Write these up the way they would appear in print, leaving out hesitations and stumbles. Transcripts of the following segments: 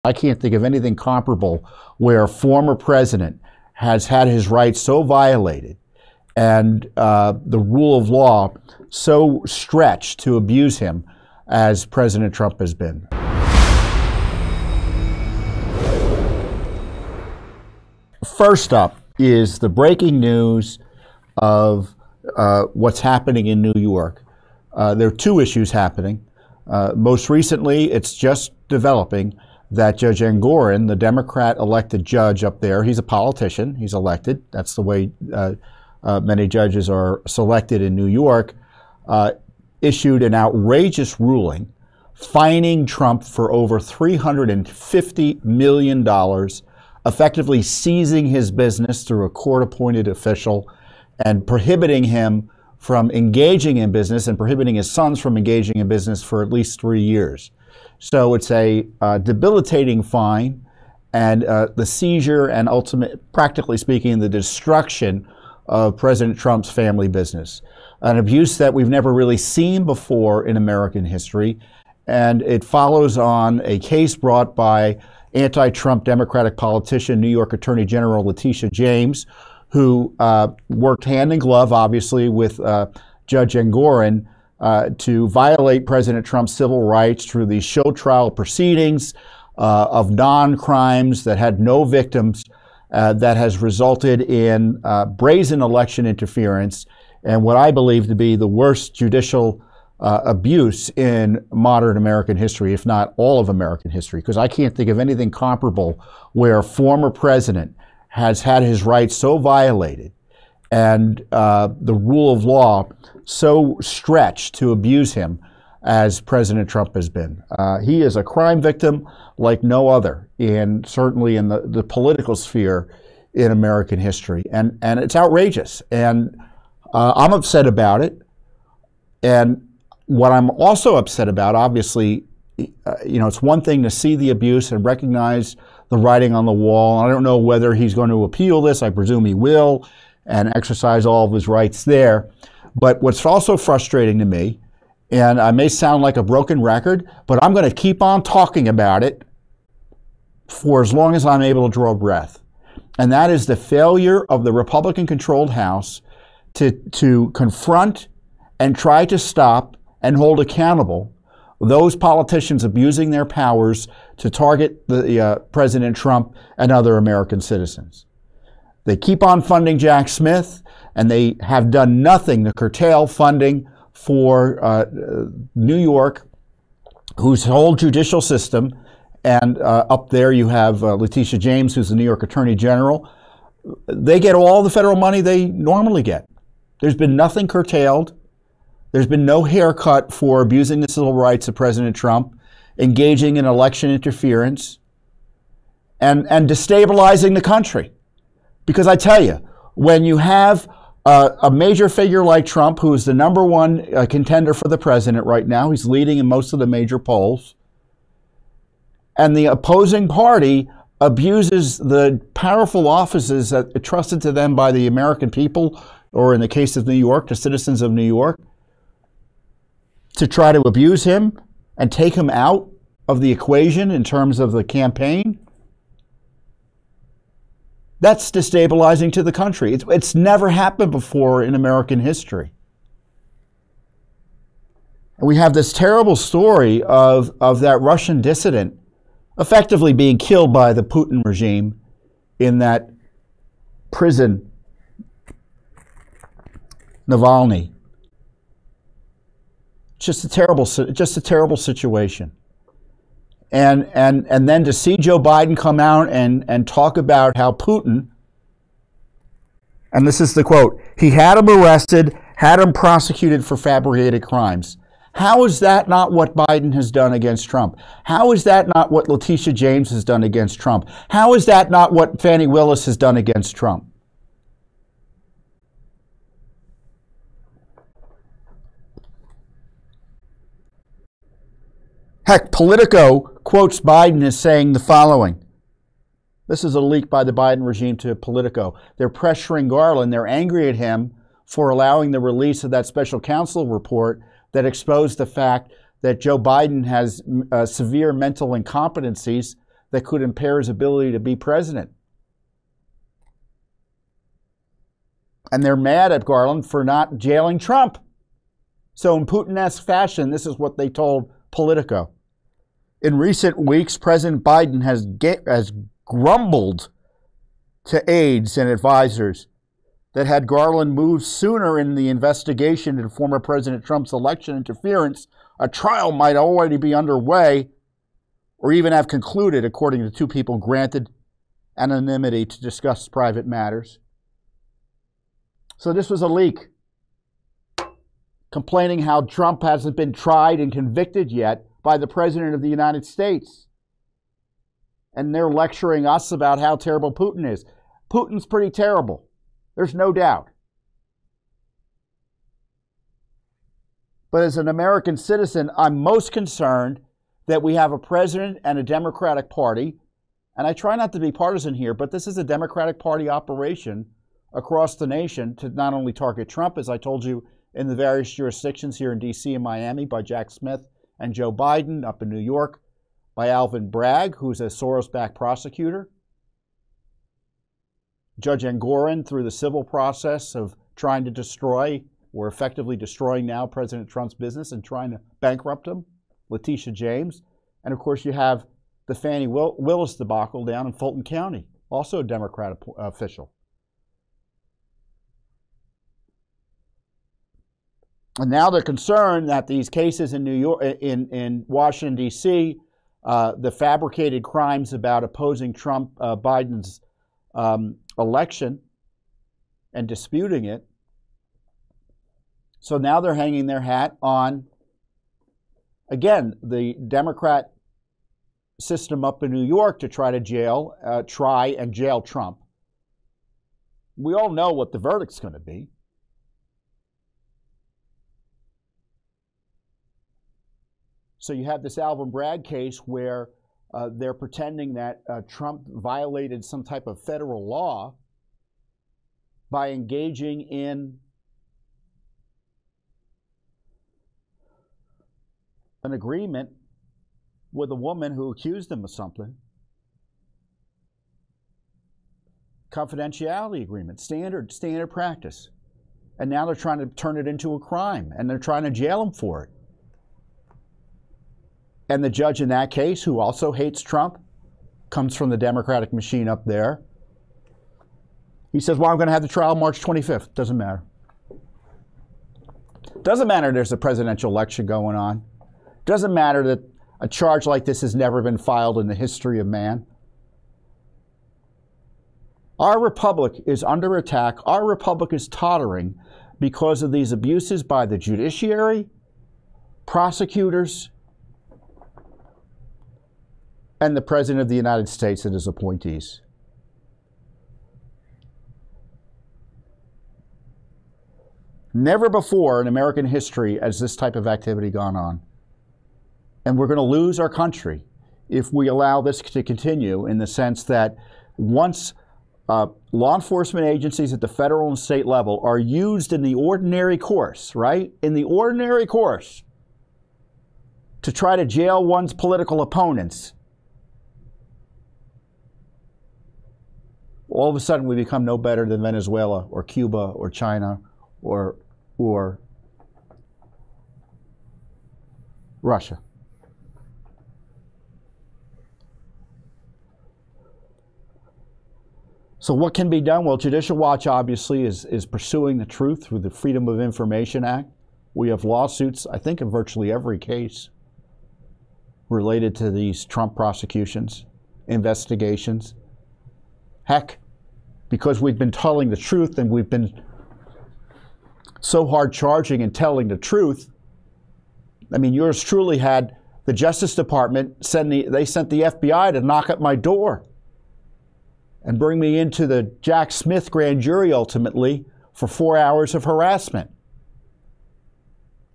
I can't think of anything comparable where a former president has had his rights so violated and the rule of law so stretched to abuse him as President Trump has been. First up is the breaking news of what's happening in New York. There are two issues happening. Most recently, it's just developing that Judge Engoron, the Democrat-elected judge up there, he's a politician, he's elected. That's the way many judges are selected in New York, issued an outrageous ruling fining Trump for over $350 million, effectively seizing his business through a court-appointed official and prohibiting him from engaging in business and prohibiting his sons from engaging in business for at least 3 years. So it's a debilitating fine and the seizure and ultimate, practically speaking, the destruction of President Trump's family business. An abuse that we've never really seen before in American history. And it follows on a case brought by anti-Trump Democratic politician, New York Attorney General Letitia James, who worked hand in glove, obviously, with Judge Engoron to violate President Trump's civil rights through these show trial proceedings of non-crimes that had no victims, that has resulted in brazen election interference and what I believe to be the worst judicial abuse in modern American history, if not all of American history, because I can't think of anything comparable where a former president has had his rights so violated and the rule of law so stretched to abuse him as President Trump has been. He is a crime victim like no other, certainly in the political sphere in American history. And it's outrageous. And I'm upset about it. And what I'm also upset about, obviously, it's one thing to see the abuse and recognize the writing on the wall. I don't know whether he's going to appeal this. I presume he will and exercise all of his rights there. But what's also frustrating to me, and I may sound like a broken record, but I'm going to keep on talking about it for as long as I'm able to draw breath. And that is the failure of the Republican-controlled House to confront and try to stop and hold accountable those politicians abusing their powers to target President Trump and other American citizens. They keep on funding Jack Smith, and they have done nothing to curtail funding for New York, whose whole judicial system, and up there you have Letitia James, who's the New York Attorney General. They get all the federal money they normally get. There's been nothing curtailed. There's been no haircut for abusing the civil rights of President Trump, engaging in election interference, and destabilizing the country. Because I tell you, when you have a major figure like Trump, who is the #1 contender for the president right now, he's leading in most of the major polls, and the opposing party abuses the powerful offices that are trusted to them by the American people, or in the case of New York, the citizens of New York, to try to abuse him and take him out of the equation in terms of the campaign, that's destabilizing to the country. It's never happened before in American history. And we have this terrible story of that Russian dissident effectively being killed by the Putin regime in that prison, Navalny. Just a terrible situation. And then to see Joe Biden come out and talk about how Putin, and this is the quote, he had him arrested, had him prosecuted for fabricated crimes. How is that not what Biden has done against Trump? How is that not what Letitia James has done against Trump? How is that not what Fani Willis has done against Trump? Heck, Politico quotes Biden as saying the following. This is a leak by the Biden regime to Politico. They're pressuring Garland. They're angry at him for allowing the release of that special counsel report that exposed the fact that Joe Biden has severe mental incompetencies that could impair his ability to be president. And they're mad at Garland for not jailing Trump. So in Putin-esque fashion, this is what they told Politico. In recent weeks, President Biden has grumbled to aides and advisors that had Garland moved sooner in the investigation into former President Trump's election interference, a trial might already be underway or even have concluded, according to two people granted anonymity to discuss private matters. So this was a leak, complaining how Trump hasn't been tried and convicted yet by the President of the United States. And they're lecturing us about how terrible Putin is. Putin's pretty terrible. There's no doubt. But as an American citizen, I'm most concerned that we have a president and a Democratic Party, and I try not to be partisan here, but this is a Democratic Party operation across the nation to not only target Trump, as I told you, in the various jurisdictions here in D.C. and Miami by Jack Smith and Joe Biden, up in New York by Alvin Bragg, who's a Soros-backed prosecutor, Judge Engoron through the civil process of trying to destroy, or effectively destroying now, President Trump's business and trying to bankrupt him, Letitia James. And of course you have the Fani Willis debacle down in Fulton County, also a Democrat official. And now they're concerned that these cases in New York, in Washington, D.C., the fabricated crimes about opposing Biden's election and disputing it. So now they're hanging their hat on, again, the Democrat system up in New York to try to try and jail Trump. We all know what the verdict's going to be. So you have this Alvin Bragg case where they're pretending that Trump violated some type of federal law by engaging in an agreement with a woman who accused him of something. Confidentiality agreement, standard practice. And now they're trying to turn it into a crime, and they're trying to jail him for it. And the judge in that case, who also hates Trump, comes from the Democratic machine up there. He says, well, I'm going to have the trial March 25th. Doesn't matter. Doesn't matter there's a presidential election going on. Doesn't matter that a charge like this has never been filed in the history of man. Our republic is under attack. Our republic is tottering because of these abuses by the judiciary, prosecutors, and the President of the United States and his appointees. Never before in American history has this type of activity gone on. And we're going to lose our country if we allow this to continue, in the sense that once law enforcement agencies at the federal and state level are used in the ordinary course, right? In the ordinary course, to try to jail one's political opponents, all of a sudden we become no better than Venezuela or Cuba or China or Russia. So what can be done? Well, Judicial Watch obviously is pursuing the truth through the Freedom of Information Act. We have lawsuits, I think, in virtually every case related to these Trump prosecutions, investigations. Heck, because we've been telling the truth and we've been so hard charging and telling the truth. I mean, yours truly had the Justice Department sent the FBI to knock at my door and bring me into the Jack Smith grand jury ultimately for 4 hours of harassment.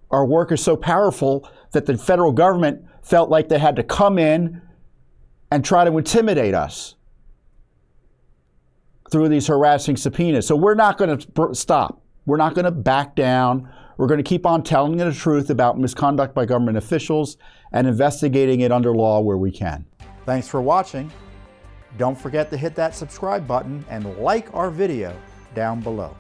Our work is so powerful that the federal government felt like they had to come in and try to intimidate us through these harassing subpoenas. So we're not going to stop. We're not going to back down. We're going to keep on telling the truth about misconduct by government officials and investigating it under law where we can. Thanks for watching. Don't forget to hit that subscribe button and like our video down below.